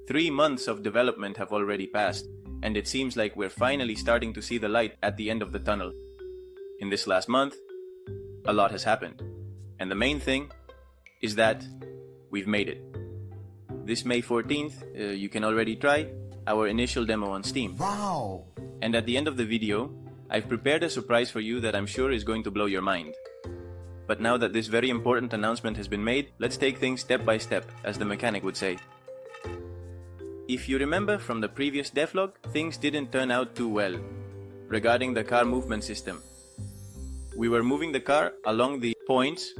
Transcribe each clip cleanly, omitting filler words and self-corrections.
3 months of development have already passed, and it seems like we're finally starting to see the light at the end of the tunnel. In this last month, a lot has happened, and the main thing is that we've made it. This May 14th, you can already try our initial demo on Steam. Wow! And at the end of the video, I've prepared a surprise for you that I'm sure is going to blow your mind. But now that this very important announcement has been made, let's take things step by step, as the mechanic would say. If you remember from the previous devlog, things didn't turn out too well regarding the car movement system. We were moving the car along the points,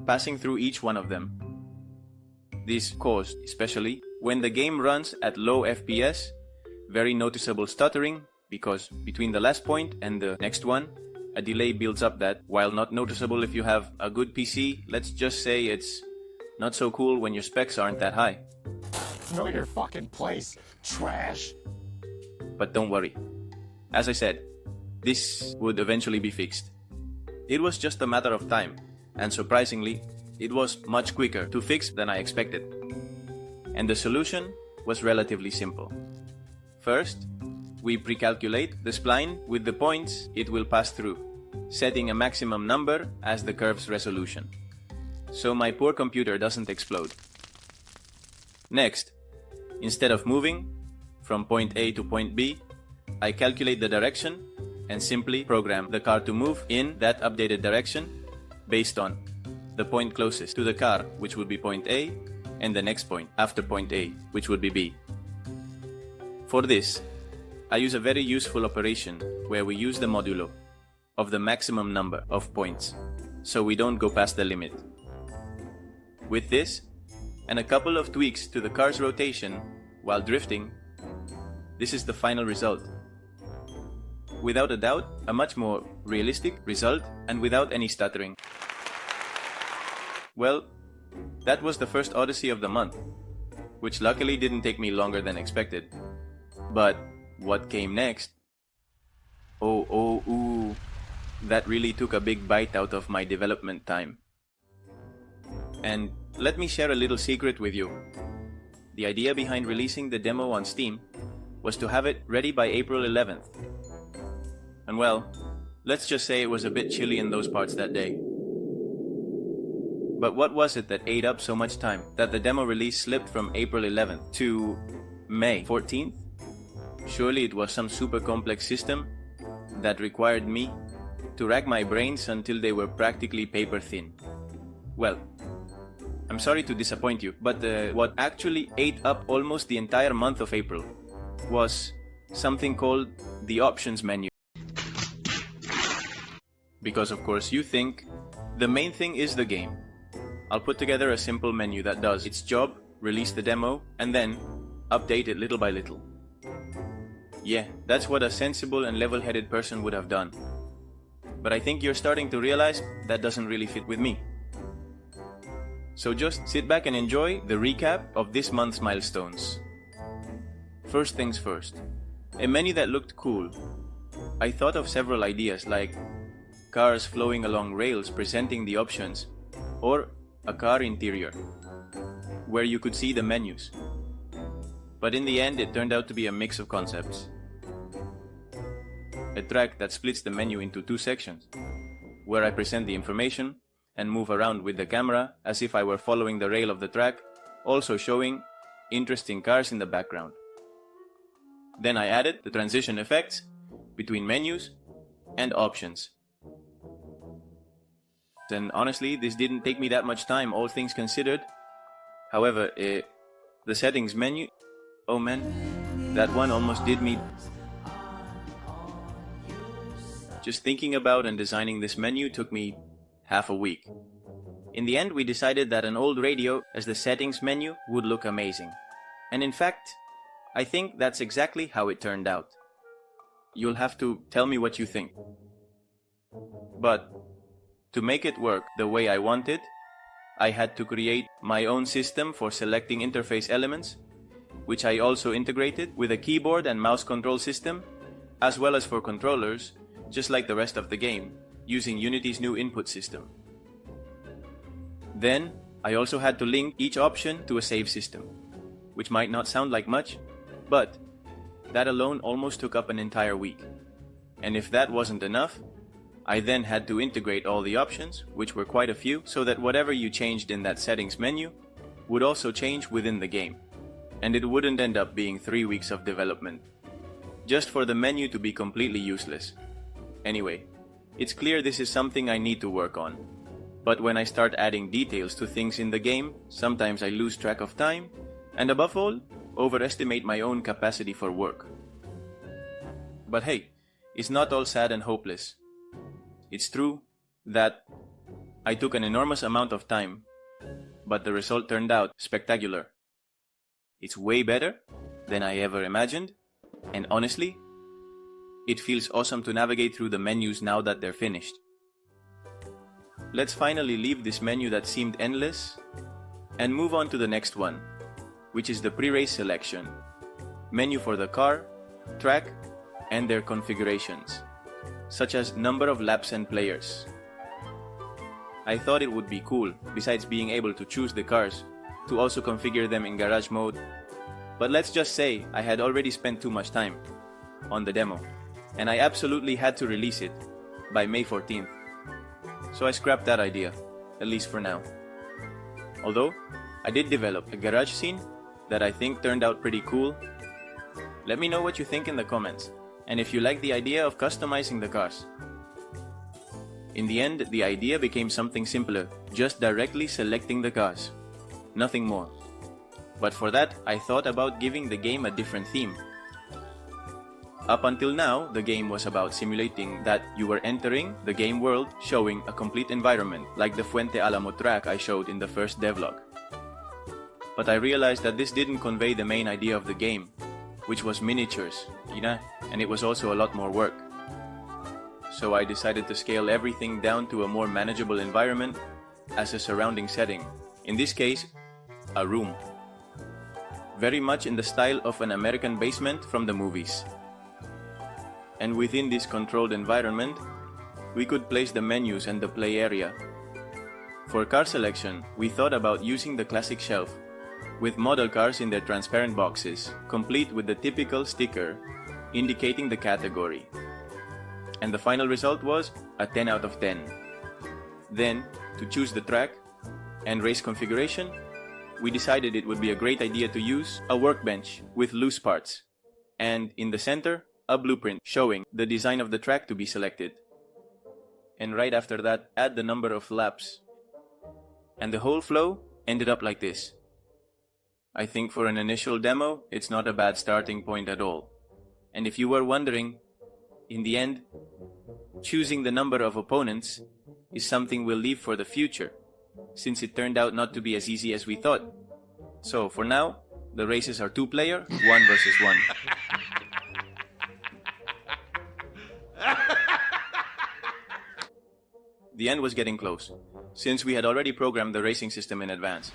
passing through each one of them. This caused, especially when the game runs at low FPS, very noticeable stuttering, because between the last point and the next one, a delay builds up that, while not noticeable if you have a good PC, let's just say it's not so cool when your specs aren't that high. Know your fucking place, trash! But don't worry. As I said, this would eventually be fixed. It was just a matter of time, and surprisingly, it was much quicker to fix than I expected. And the solution was relatively simple. First, we pre-calculate the spline with the points it will pass through, setting a maximum number as the curve's resolution, so my poor computer doesn't explode. Next, instead of moving from point A to point B, I calculate the direction and simply program the car to move in that updated direction based on the point closest to the car, which would be point A, and the next point after point A, which would be B. For this, I use a very useful operation where we use the modulo of the maximum number of points, so we don't go past the limit. With this, and a couple of tweaks to the car's rotation while drifting, this is the final result. Without a doubt, a much more realistic result and without any stuttering. Well, that was the first Odyssey of the month, which luckily didn't take me longer than expected. But what came next? That really took a big bite out of my development time. And let me share a little secret with you. The idea behind releasing the demo on Steam was to have it ready by April 11th. And well, let's just say it was a bit chilly in those parts that day. But what was it that ate up so much time that the demo release slipped from April 11th to May 14th? Surely it was some super complex system that required me to rack my brains until they were practically paper thin. Well, I'm sorry to disappoint you, but what actually ate up almost the entire month of April was something called the options menu. Because of course you think the main thing is the game. I'll put together a simple menu that does its job, release the demo, and then update it little by little. Yeah, that's what a sensible and level-headed person would have done. But I think you're starting to realize that doesn't really fit with me. So just sit back and enjoy the recap of this month's milestones. First things first, a menu that looked cool. I thought of several ideas like cars flowing along rails presenting the options, or a car interior, where you could see the menus. But in the end, it turned out to be a mix of concepts. A track that splits the menu into 2 sections, where I present the information and move around with the camera as if I were following the rail of the track, also showing interesting cars in the background. Then I added the transition effects between menus and options. And honestly, this didn't take me that much time, all things considered. However, the settings menu, oh man, that one almost did me. Just thinking about and designing this menu took me half a week. In the end, we decided that an old radio as the settings menu would look amazing. And in fact, I think that's exactly how it turned out. You'll have to tell me what you think. But to make it work the way I wanted, I had to create my own system for selecting interface elements, which I also integrated with a keyboard and mouse control system, as well as for controllers, just like the rest of the game, using Unity's new input system. Then, I also had to link each option to a save system, which might not sound like much, but that alone almost took up an entire week. And if that wasn't enough, I then had to integrate all the options, which were quite a few, so that whatever you changed in that settings menu would also change within the game. And it wouldn't end up being 3 weeks of development, just for the menu to be completely useless. Anyway, it's clear this is something I need to work on. But when I start adding details to things in the game, sometimes I lose track of time, and above all, overestimate my own capacity for work. But hey, it's not all sad and hopeless. It's true that I took an enormous amount of time, but the result turned out spectacular. It's way better than I ever imagined, and honestly, it feels awesome to navigate through the menus now that they're finished. Let's finally leave this menu that seemed endless and move on to the next one, which is the pre-race selection, menu for the car, track, and their configurations, such as number of laps and players. I thought it would be cool, besides being able to choose the cars, to also configure them in garage mode, but let's just say I had already spent too much time on the demo, and I absolutely had to release it by May 14th. So I scrapped that idea, at least for now. Although, I did develop a garage scene that I think turned out pretty cool. Let me know what you think in the comments, and if you like the idea of customizing the cars. In the end, the idea became something simpler, just directly selecting the cars. Nothing more. But for that, I thought about giving the game a different theme. Up until now, the game was about simulating that you were entering the game world, showing a complete environment, like the Fuente Alamo track I showed in the first devlog. But I realized that this didn't convey the main idea of the game, which was miniatures, and it was also a lot more work. So I decided to scale everything down to a more manageable environment as a surrounding setting. In this case, a room. Very much in the style of an American basement from the movies. And within this controlled environment, we could place the menus and the play area. For car selection, we thought about using the classic shelf, with model cars in their transparent boxes, complete with the typical sticker indicating the category. And the final result was a 10 out of 10. Then, to choose the track and race configuration, we decided it would be a great idea to use a workbench with loose parts, and in the center, a blueprint showing the design of the track to be selected. And right after that, add the number of laps. And the whole flow ended up like this. I think for an initial demo, it's not a bad starting point at all. And if you were wondering, in the end, choosing the number of opponents is something we'll leave for the future, since it turned out not to be as easy as we thought. So for now, the races are 2-player, 1 versus 1. The end was getting close, since we had already programmed the racing system in advance.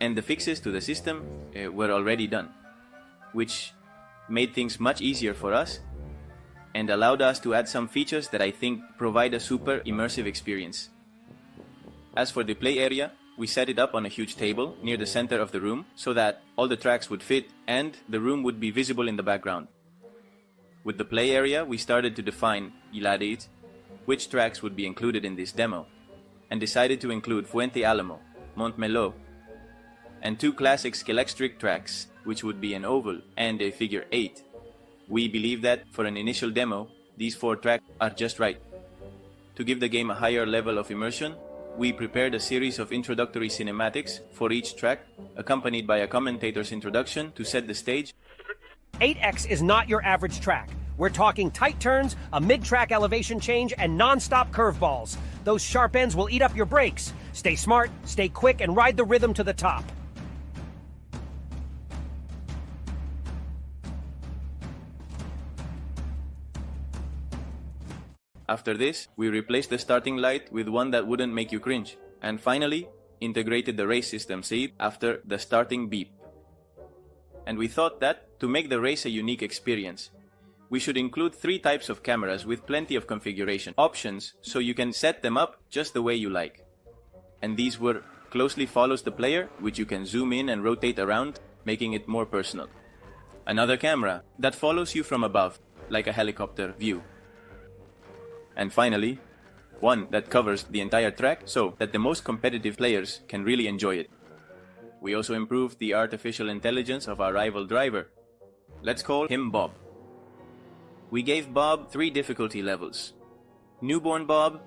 And the fixes to the system were already done, which made things much easier for us and allowed us to add some features that I think provide a super immersive experience. As for the play area, we set it up on a huge table near the center of the room so that all the tracks would fit and the room would be visible in the background. With the play area, we started to define which tracks would be included in this demo, and decided to include Fuente Alamo, Montmeló, and 2 classic scalextric tracks, which would be an oval and a figure 8. We believe that, for an initial demo, these 4 tracks are just right. To give the game a higher level of immersion, we prepared a series of introductory cinematics for each track, accompanied by a commentator's introduction to set the stage. 8X is not your average track. We're talking tight turns, a mid-track elevation change, and non-stop curveballs. Those sharp ends will eat up your brakes. Stay smart, stay quick, and ride the rhythm to the top. After this, we replaced the starting light with one that wouldn't make you cringe, and finally, integrated the race system seed after the starting beep. And we thought that, to make the race a unique experience, we should include 3 types of cameras with plenty of configuration options so you can set them up just the way you like. and these were closely follows the player, which you can zoom in and rotate around, making it more personal. Another camera that follows you from above, like a helicopter view. And finally, one that covers the entire track so that the most competitive players can really enjoy it. We also improved the artificial intelligence of our rival driver. Let's call him Bob. We gave Bob 3 difficulty levels: Newborn Bob,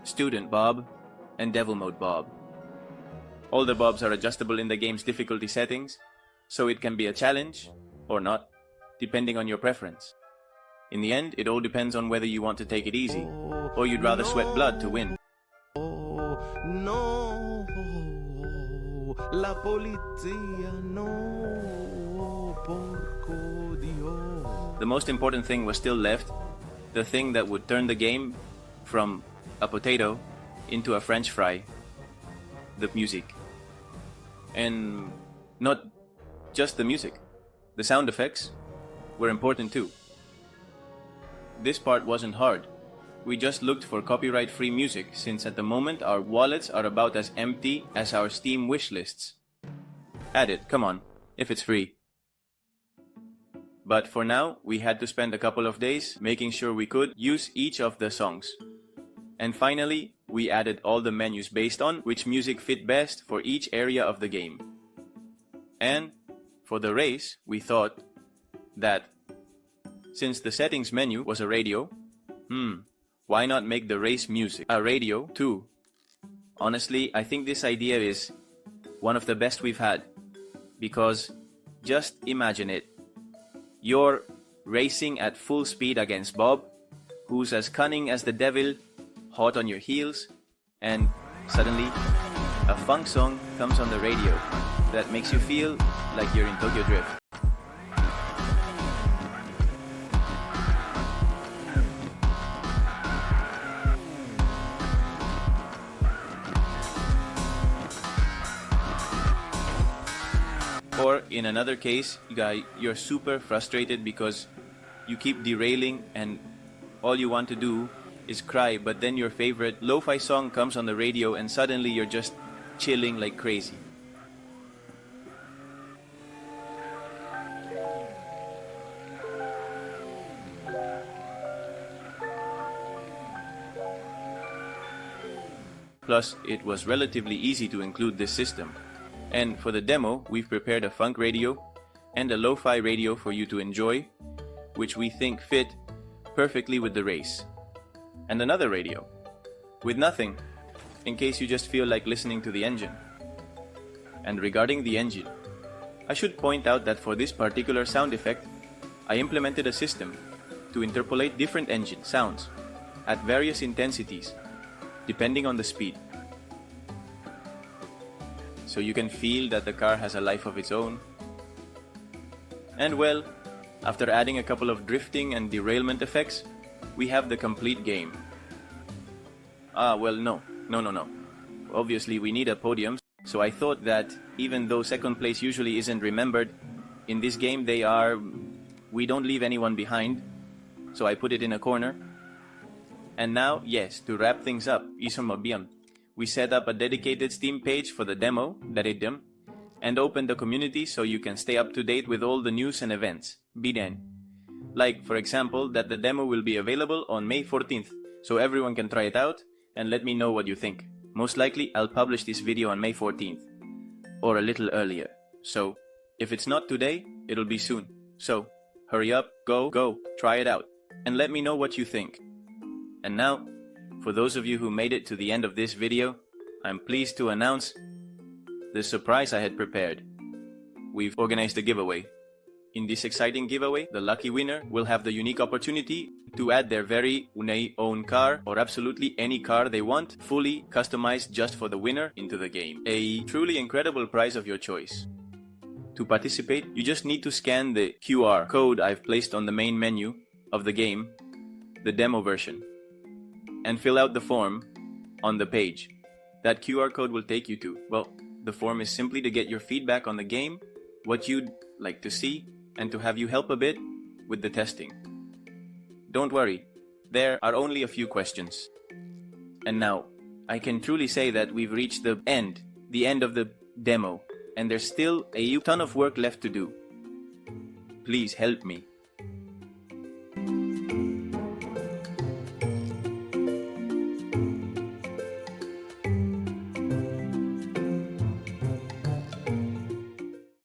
Student Bob, and Devil Mode Bob. All the Bobs are adjustable in the game's difficulty settings, so it can be a challenge or not, depending on your preference. In the end, it all depends on whether you want to take it easy, or you'd rather sweat blood to win. No, la policía, no, porco Dios. The most important thing was still left, the thing that would turn the game from a potato into a French fry: the music. And not just the music, the sound effects were important too. This part wasn't hard. We just looked for copyright-free music, since at the moment our wallets are about as empty as our Steam wish lists. Add it, come on, if it's free. But for now, we had to spend a couple of days making sure we could use each of the songs. And finally, we added all the menus based on which music fit best for each area of the game. And for the race, we thought that since the settings menu was a radio, why not make the race music a radio too? Honestly, I think this idea is one of the best we've had, because just imagine it. You're racing at full speed against Bob, who's as cunning as the devil, hot on your heels, and suddenly a funk song comes on the radio that makes you feel like you're in Tokyo Drift. Or in another case, you're super frustrated because you keep derailing and all you want to do is cry, but then your favorite lo-fi song comes on the radio and suddenly you're just chilling like crazy. Plus, it was relatively easy to include this system. And for the demo, we've prepared a funk radio and a lo-fi radio for you to enjoy, which we think fit perfectly with the race. And another radio with nothing, in case you just feel like listening to the engine. And regarding the engine, I should point out that for this particular sound effect, I implemented a system to interpolate different engine sounds at various intensities, depending on the speed. So you can feel that the car has a life of its own. And well, after adding a couple of drifting and derailment effects, we have the complete game. No. Obviously we need a podium, so I thought that even though second place usually isn't remembered, in this game we don't leave anyone behind, so I put it in a corner. And now, yes, to wrap things up, we set up a dedicated Steam page for the demo, and opened the community so you can stay up to date with all the news and events. Like, for example, that the demo will be available on May 14th, so everyone can try it out and let me know what you think. Most likely, I'll publish this video on May 14th, or a little earlier. So, if it's not today, it'll be soon. So, hurry up, go, try it out, and let me know what you think. And now, for those of you who made it to the end of this video, I'm pleased to announce the surprise I had prepared. We've organized a giveaway. In this exciting giveaway, the lucky winner will have the unique opportunity to add their very own car, or absolutely any car they want, fully customized just for the winner, into the game. A truly incredible prize of your choice. To participate, you just need to scan the QR code I've placed on the main menu of the game, the demo version, and fill out the form on the page. That QR code will take you to, the form is simply to get your feedback on the game, what you'd like to see, and to have you help a bit with the testing. Don't worry, there are only a few questions. And now, I can truly say that we've reached the end of the demo, and there's still a ton of work left to do. Please help me.